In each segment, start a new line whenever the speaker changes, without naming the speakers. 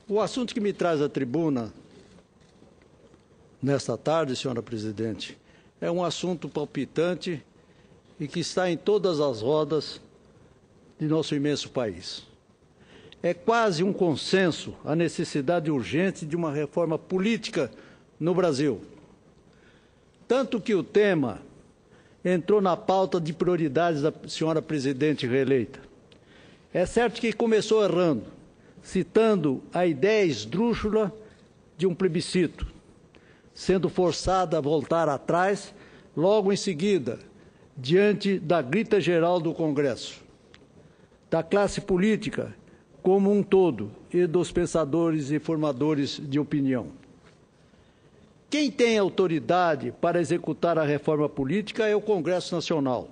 O assunto que me traz à tribuna nesta tarde, senhora presidente, é um assunto palpitante e que está em todas as rodas de nosso imenso país. É quase um consenso a necessidade urgente de uma reforma política no Brasil. Tanto que o tema entrou na pauta de prioridades da senhora presidente reeleita. É certo que começou errando, citando a ideia esdrúxula de um plebiscito, sendo forçada a voltar atrás logo em seguida, diante da grita geral do Congresso, da classe política como um todo e dos pensadores e formadores de opinião. Quem tem autoridade para executar a reforma política é o Congresso Nacional.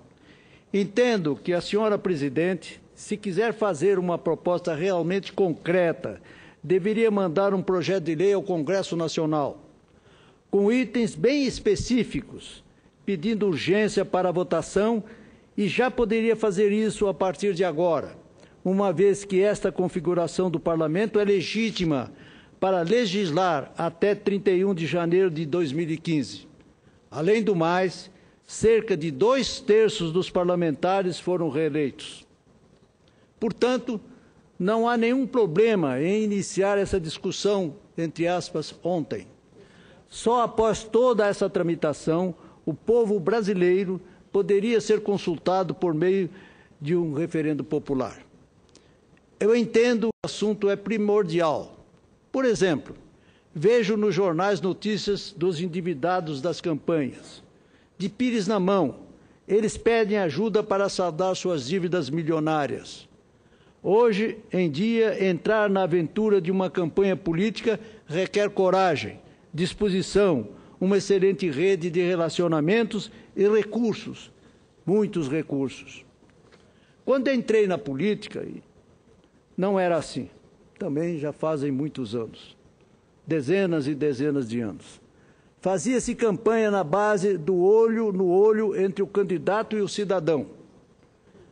Entendo que a senhora presidente, se quiser fazer uma proposta realmente concreta, deveria mandar um projeto de lei ao Congresso Nacional, com itens bem específicos, pedindo urgência para a votação, e já poderia fazer isso a partir de agora, uma vez que esta configuração do Parlamento é legítima para legislar até 31 de janeiro de 2015. Além do mais, cerca de 2/3 dos parlamentares foram reeleitos. Portanto, não há nenhum problema em iniciar essa discussão, entre aspas, ontem. Só após toda essa tramitação, o povo brasileiro poderia ser consultado por meio de um referendo popular. Eu entendo que o assunto é primordial. Por exemplo, vejo nos jornais notícias dos endividados das campanhas. De pires na mão, eles pedem ajuda para saldar suas dívidas milionárias. Hoje em dia, entrar na aventura de uma campanha política requer coragem, disposição, uma excelente rede de relacionamentos e recursos, muitos recursos. Quando entrei na política, não era assim. Também já fazem muitos anos, dezenas e dezenas de anos. Fazia-se campanha na base do olho no olho entre o candidato e o cidadão,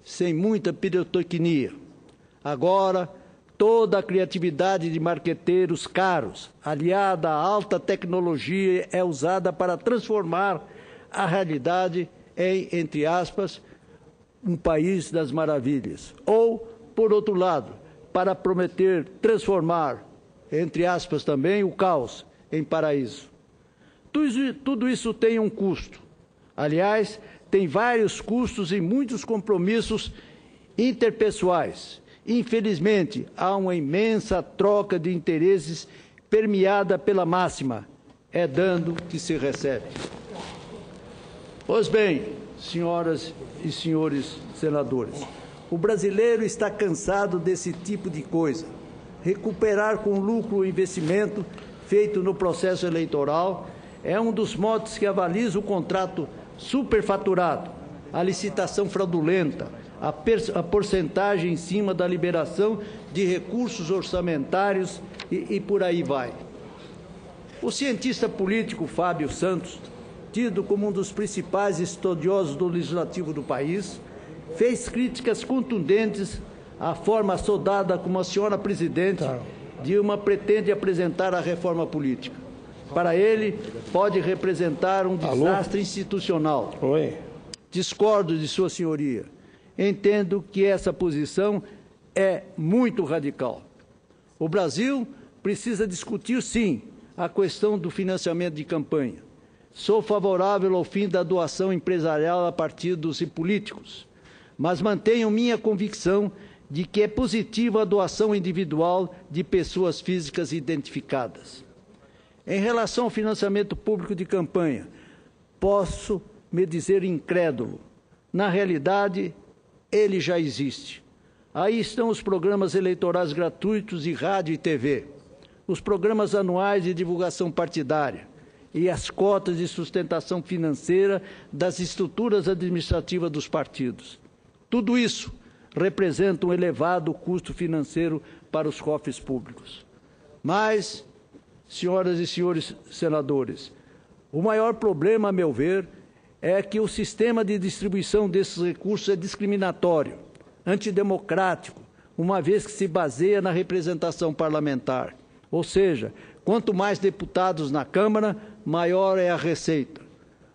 sem muita pirotecnia. Agora, toda a criatividade de marqueteiros caros, aliada à alta tecnologia, é usada para transformar a realidade em, entre aspas, um país das maravilhas. Ou, por outro lado, para prometer transformar, entre aspas também, o caos em paraíso. Tudo isso tem um custo. Aliás, tem vários custos e muitos compromissos interpessoais. Infelizmente, há uma imensa troca de interesses permeada pela máxima: é dando que se recebe. Pois bem, senhoras e senhores senadores, o brasileiro está cansado desse tipo de coisa. Recuperar com lucro o investimento feito no processo eleitoral é um dos motes que avaliza o contrato superfaturado, a licitação fraudulenta, a porcentagem em cima da liberação de recursos orçamentários e por aí vai. O cientista político Fábio Santos, tido como um dos principais estudiosos do legislativo do país, fez críticas contundentes à forma soldada como a senhora presidente Dilma pretende apresentar a reforma política. Para ele, pode representar um desastre institucional. Discordo de sua senhoria. Entendo que essa posição é muito radical. O Brasil precisa discutir, sim, a questão do financiamento de campanha. Sou favorável ao fim da doação empresarial a partidos e políticos, mas mantenho minha convicção de que é positiva a doação individual de pessoas físicas identificadas. Em relação ao financiamento público de campanha, posso me dizer incrédulo. Na realidade, ele já existe. Aí estão os programas eleitorais gratuitos de rádio e TV, os programas anuais de divulgação partidária e as cotas de sustentação financeira das estruturas administrativas dos partidos. Tudo isso representa um elevado custo financeiro para os cofres públicos. Mas, senhoras e senhores senadores, o maior problema, a meu ver, é que o sistema de distribuição desses recursos é discriminatório, antidemocrático, uma vez que se baseia na representação parlamentar. Ou seja, quanto mais deputados na Câmara, maior é a receita,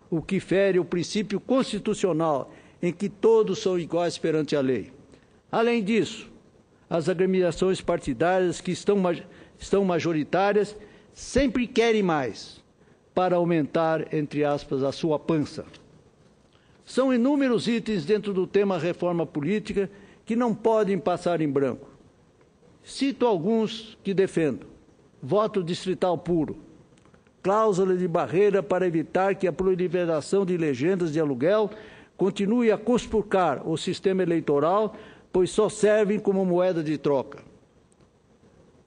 o que fere o princípio constitucional em que todos são iguais perante a lei. Além disso, as agremiações partidárias que estão majoritárias sempre querem mais para aumentar, entre aspas, a sua pança. São inúmeros itens dentro do tema reforma política que não podem passar em branco. Cito alguns que defendo: voto distrital puro, cláusula de barreira para evitar que a proliferação de legendas de aluguel continue a conspurcar o sistema eleitoral, pois só servem como moeda de troca.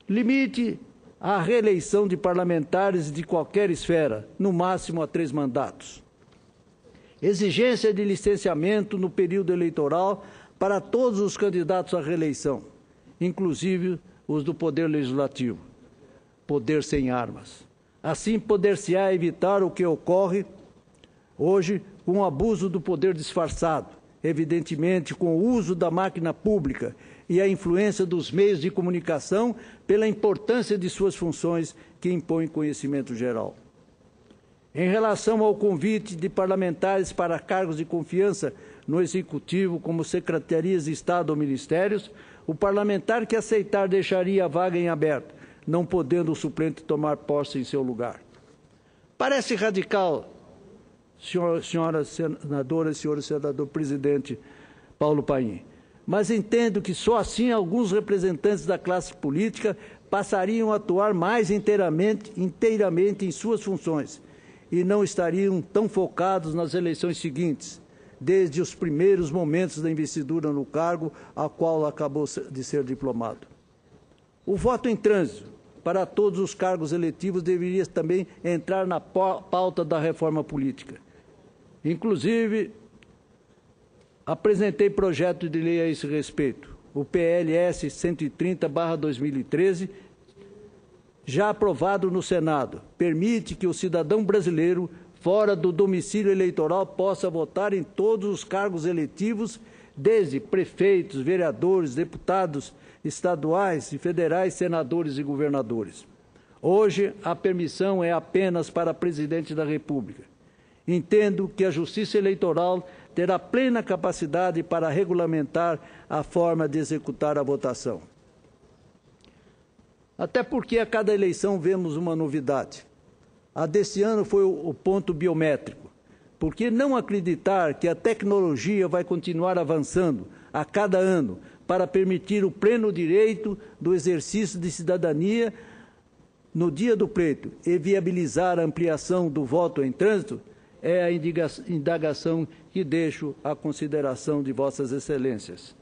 Limite à reeleição de parlamentares de qualquer esfera, no máximo a 3 mandatos. Exigência de licenciamento no período eleitoral para todos os candidatos à reeleição, inclusive os do Poder Legislativo. Poder sem armas. Assim, poder-se-á evitar o que ocorre hoje com o abuso do poder disfarçado, evidentemente com o uso da máquina pública e a influência dos meios de comunicação pela importância de suas funções que impõem conhecimento geral. Em relação ao convite de parlamentares para cargos de confiança no Executivo, como secretarias de Estado ou ministérios, o parlamentar que aceitar deixaria a vaga em aberto, não podendo o suplente tomar posse em seu lugar. Parece radical, senhora senadora e senhor senador presidente Paulo Paim, mas entendo que só assim alguns representantes da classe política passariam a atuar mais inteiramente em suas funções e não estariam tão focados nas eleições seguintes, desde os primeiros momentos da investidura no cargo, a qual acabou de ser diplomado. O voto em trânsito para todos os cargos eletivos deveria também entrar na pauta da reforma política. Inclusive, apresentei projeto de lei a esse respeito, o PLS 130/2013, já aprovado no Senado, permite que o cidadão brasileiro, fora do domicílio eleitoral, possa votar em todos os cargos eletivos, desde prefeitos, vereadores, deputados estaduais e federais, senadores e governadores. Hoje, a permissão é apenas para presidente da República. Entendo que a Justiça Eleitoral terá plena capacidade para regulamentar a forma de executar a votação. Até porque a cada eleição vemos uma novidade. A deste ano foi o ponto biométrico. Por que não acreditar que a tecnologia vai continuar avançando a cada ano para permitir o pleno direito do exercício de cidadania no dia do pleito e viabilizar a ampliação do voto em trânsito? É a indagação que deixo à consideração de Vossas Excelências.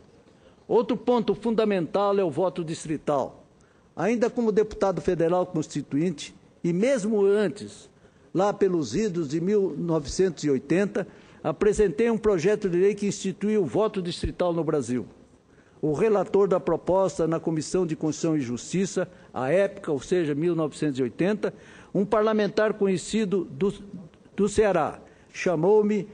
Outro ponto fundamental é o voto distrital. Ainda como deputado federal constituinte, e mesmo antes, lá pelos idos de 1980, apresentei um projeto de lei que instituiu o voto distrital no Brasil. O relator da proposta na Comissão de Constituição e Justiça, à época, ou seja, 1980, um parlamentar conhecido do Ceará, chamou-me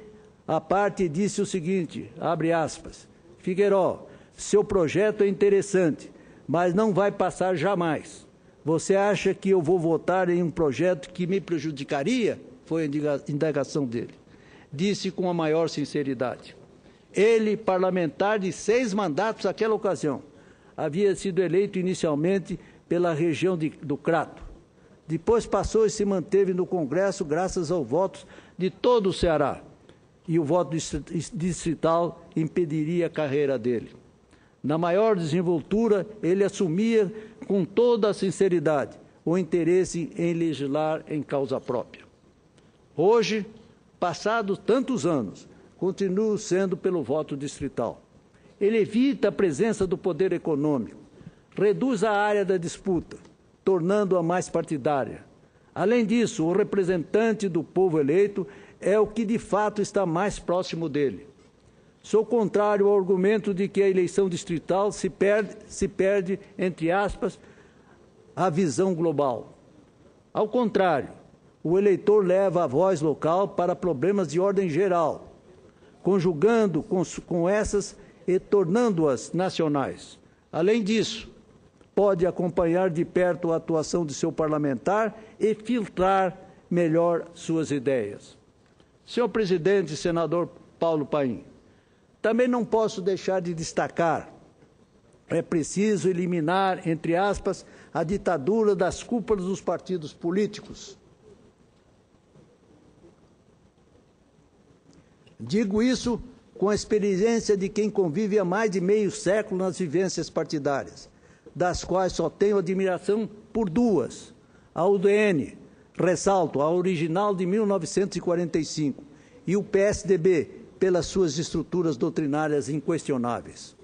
à parte e disse o seguinte, abre aspas, Figueiró, seu projeto é interessante, mas não vai passar jamais. Você acha que eu vou votar em um projeto que me prejudicaria? Foi a indagação dele. Disse com a maior sinceridade. Ele, parlamentar de 6 mandatos naquela ocasião, havia sido eleito inicialmente pela região do Crato. Depois passou e se manteve no Congresso graças aos votos de todo o Ceará. E o voto distrital impediria a carreira dele. Na maior desenvoltura, ele assumia com toda a sinceridade o interesse em legislar em causa própria. Hoje, passados tantos anos, continuo sendo pelo voto distrital. Ele evita a presença do poder econômico, reduz a área da disputa, tornando-a mais partidária. Além disso, o representante do povo eleito é o que de fato está mais próximo dele. Sou contrário ao argumento de que a eleição distrital se perde, entre aspas, a visão global. Ao contrário, o eleitor leva a voz local para problemas de ordem geral, conjugando com essas e tornando-as nacionais. Além disso, pode acompanhar de perto a atuação de seu parlamentar e filtrar melhor suas ideias. Senhor presidente, senador Paulo Paim, também não posso deixar de destacar: é preciso eliminar, entre aspas, a ditadura das cúpulas dos partidos políticos. Digo isso com a experiência de quem convive há mais de meio século nas vivências partidárias, das quais só tenho admiração por duas: a UDN, ressalto, a original de 1945, e o PSDB, pelas suas estruturas doutrinárias inquestionáveis.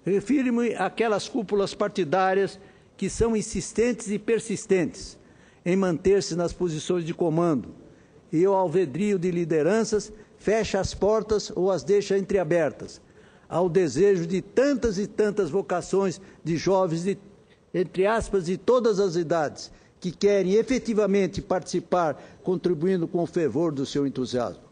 Refiro-me àquelas cúpulas partidárias que são insistentes e persistentes em manter-se nas posições de comando, e o alvedrio de lideranças fecha as portas ou as deixa entreabertas ao desejo de tantas e tantas vocações de jovens, entre aspas, de todas as idades, que querem efetivamente participar, contribuindo com o fervor do seu entusiasmo.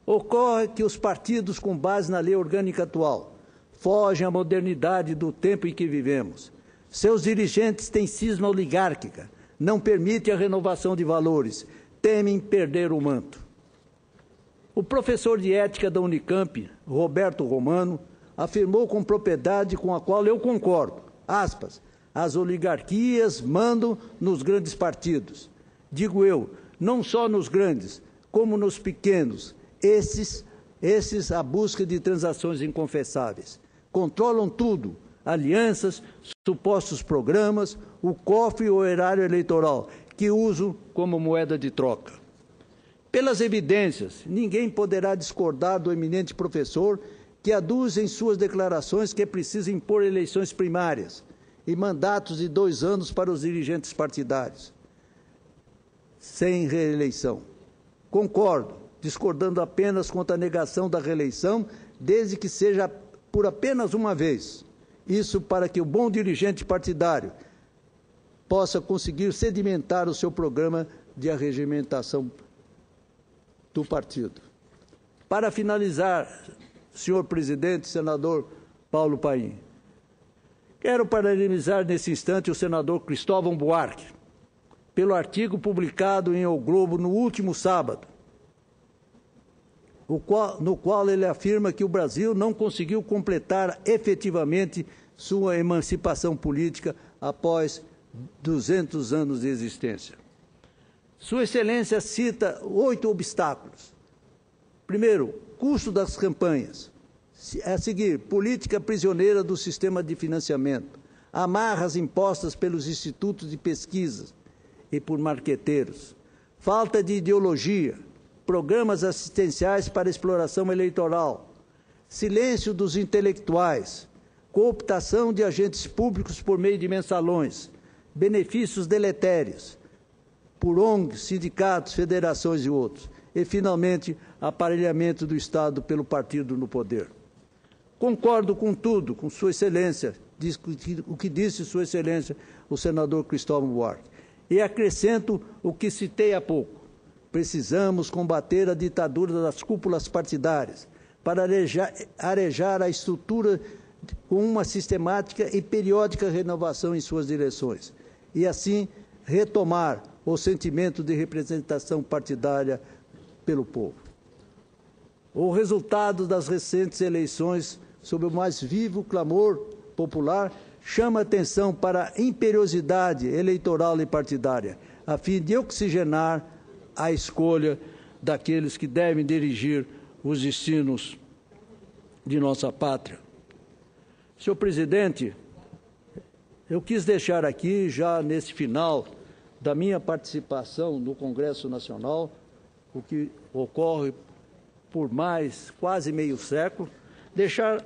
Ocorre que os partidos, com base na lei orgânica atual, fogem à modernidade do tempo em que vivemos. Seus dirigentes têm cisma oligárquica, não permitem a renovação de valores, temem perder o manto. O professor de ética da Unicamp, Roberto Romano, afirmou com propriedade com a qual eu concordo, aspas, as oligarquias mandam nos grandes partidos. Digo eu, não só nos grandes, como nos pequenos, esses a busca de transações inconfessáveis. Controlam tudo, alianças, supostos programas, o cofre e o erário eleitoral, que usam como moeda de troca. Pelas evidências, ninguém poderá discordar do eminente professor que aduz em suas declarações que é preciso impor eleições primárias e mandatos de 2 anos para os dirigentes partidários, sem reeleição. Concordo, discordando apenas quanto à negação da reeleição, desde que seja por apenas uma vez. Isso para que o bom dirigente partidário possa conseguir sedimentar o seu programa de arregimentação do partido. Para finalizar, senhor presidente, senador Paulo Paim, quero parabenizar nesse instante o senador Cristóvão Buarque pelo artigo publicado em O Globo no último sábado, no qual ele afirma que o Brasil não conseguiu completar efetivamente sua emancipação política após 200 anos de existência. Sua Excelência cita 8 obstáculos. Primeiro, custo das campanhas. A seguir, política prisioneira do sistema de financiamento, amarras impostas pelos institutos de pesquisa e por marqueteiros, falta de ideologia, programas assistenciais para exploração eleitoral, silêncio dos intelectuais, cooptação de agentes públicos por meio de mensalões, benefícios deletérios por ONGs, sindicatos, federações e outros, e, finalmente, aparelhamento do Estado pelo partido no poder. Concordo com tudo, com Sua Excelência, o que disse Sua Excelência, o senador Cristóvão Buarque, e acrescento o que citei há pouco. Precisamos combater a ditadura das cúpulas partidárias para arejar a estrutura com uma sistemática e periódica renovação em suas direções, e assim retomar o sentimento de representação partidária pelo povo. O resultado das recentes eleições, sob o mais vivo clamor popular, chama atenção para a imperiosidade eleitoral e partidária, a fim de oxigenar a escolha daqueles que devem dirigir os destinos de nossa pátria. Senhor presidente, eu quis deixar aqui, já nesse final da minha participação no Congresso Nacional, o que ocorre por mais quase meio século, deixar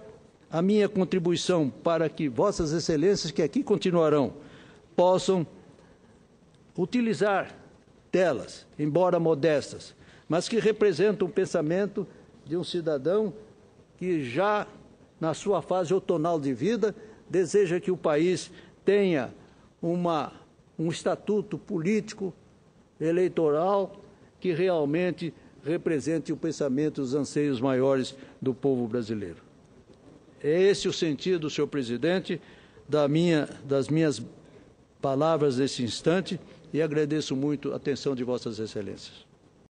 a minha contribuição para que Vossas Excelências, que aqui continuarão, possam utilizar delas, embora modestas, mas que representam o pensamento de um cidadão que já na sua fase outonal de vida deseja que o país tenha um estatuto político, eleitoral, que realmente represente o pensamento e os anseios maiores do povo brasileiro. É esse o sentido, senhor presidente, das minhas palavras nesse instante e agradeço muito a atenção de Vossas Excelências.